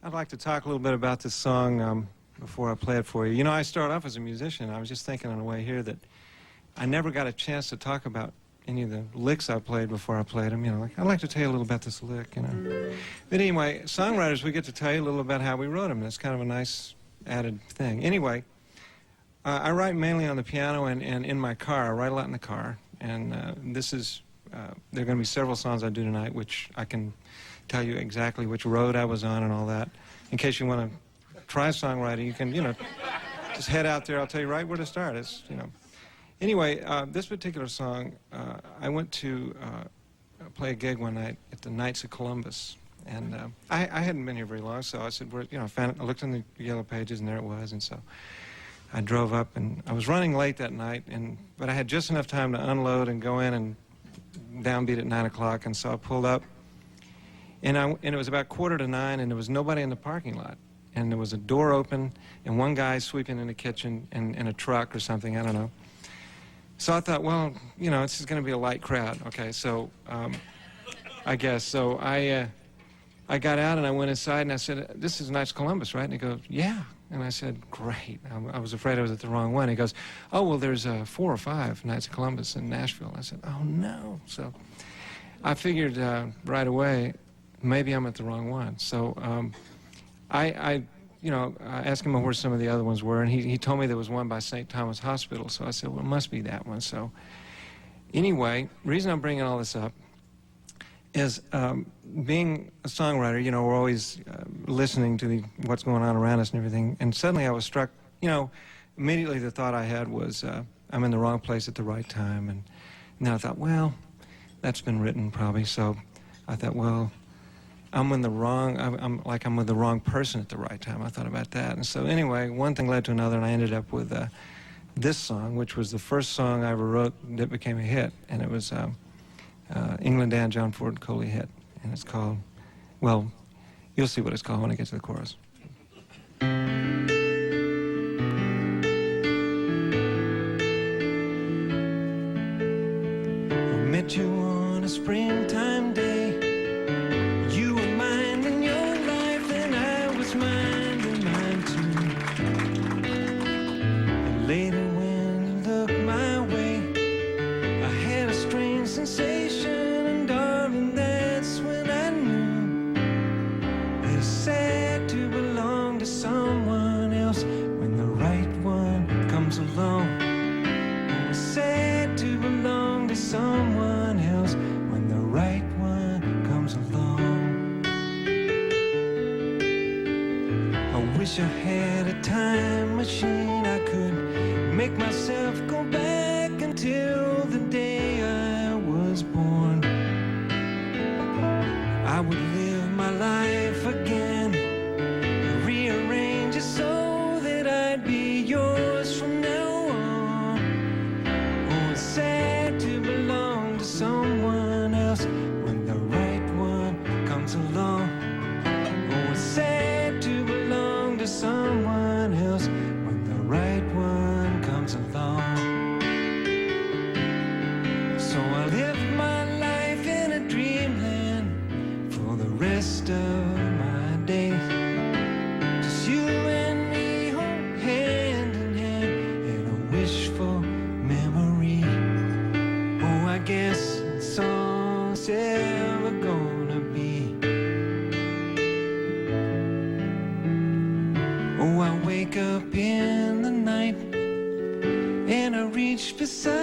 I'd like to talk a little bit about this song before I play it for you. You know, I started off as a musician. I was just thinking on the way here that I never got a chance to talk about any of the licks I played before I played them. You know, like, I'd like to tell you a little about this lick, you know. But anyway, songwriters, we get to tell you a little about how we wrote them. That's kind of a nice added thing. Anyway, I write mainly on the piano and in my car. I write a lot in the car. And this is, there are going to be several songs I do tonight which I can tell you exactly which road I was on and all that. In case you want to try songwriting, you can, you know, just head out there. I'll tell you right where to start. It's, you know. Anyway, this particular song, I went to play a gig one night at the Knights of Columbus. And I hadn't been here very long, so I said, you know, I looked in the Yellow Pages, and there it was. And so I drove up, and I was running late that night, but I had just enough time to unload and go in and downbeat at 9 o'clock. And so I pulled up. And it was about 8:45, and there was nobody in the parking lot. And there was a door open, and one guy sweeping in the kitchen in a truck or something, I don't know. So I thought, well, you know, this is going to be a light crowd. Okay, so I guess. So I got out, and I went inside, and I said, this is Knights of Columbus, right? And he goes, yeah. And I said, great. I was afraid I was at the wrong one. He goes, oh, well, there's 4 or 5 Knights of Columbus in Nashville. I said, oh, no. So I figured right away, maybe I'm at the wrong one. So I asked him where some of the other ones were, and he told me there was one by St. Thomas Hospital. So I said, well, it must be that one. So anyway, the reason I'm bringing all this up is being a songwriter, you know, we're always listening to what's going on around us and everything. And suddenly I was struck, you know, immediately the thought I had was, I'm in the wrong place at the right time. And then I thought, well, that's been written probably. So I thought, well, I'm with the wrong person at the right time. I thought about that. And so anyway, one thing led to another, and I ended up with this song, which was the first song I ever wrote that became a hit. And it was England Dan John Ford Coley hit. And it's called, well, you'll see what it's called when I get to the chorus. I met you on a springtime day. Later when you looked my way, I had a strange sensation, and darling, that's when I knew that it's sad to belong to someone else when the right one comes along. Oh, it's sad to belong to someone else when the right one comes along. I wish I had a time machine. I could make myself go back until the day I was born. I would live my life again, rearrange it so that I'd be yours from now on. Oh, it's sad to belong to someone else when the right one comes along. Oh, it's sad to belong to someone else when the right one comes along. So I live my life in a dreamland for the rest of my days. Just you and me hold hand in hand in a wishful memory. Oh, I guess it's all it's ever gonna be. Oh, I wake up in the night and I reach beside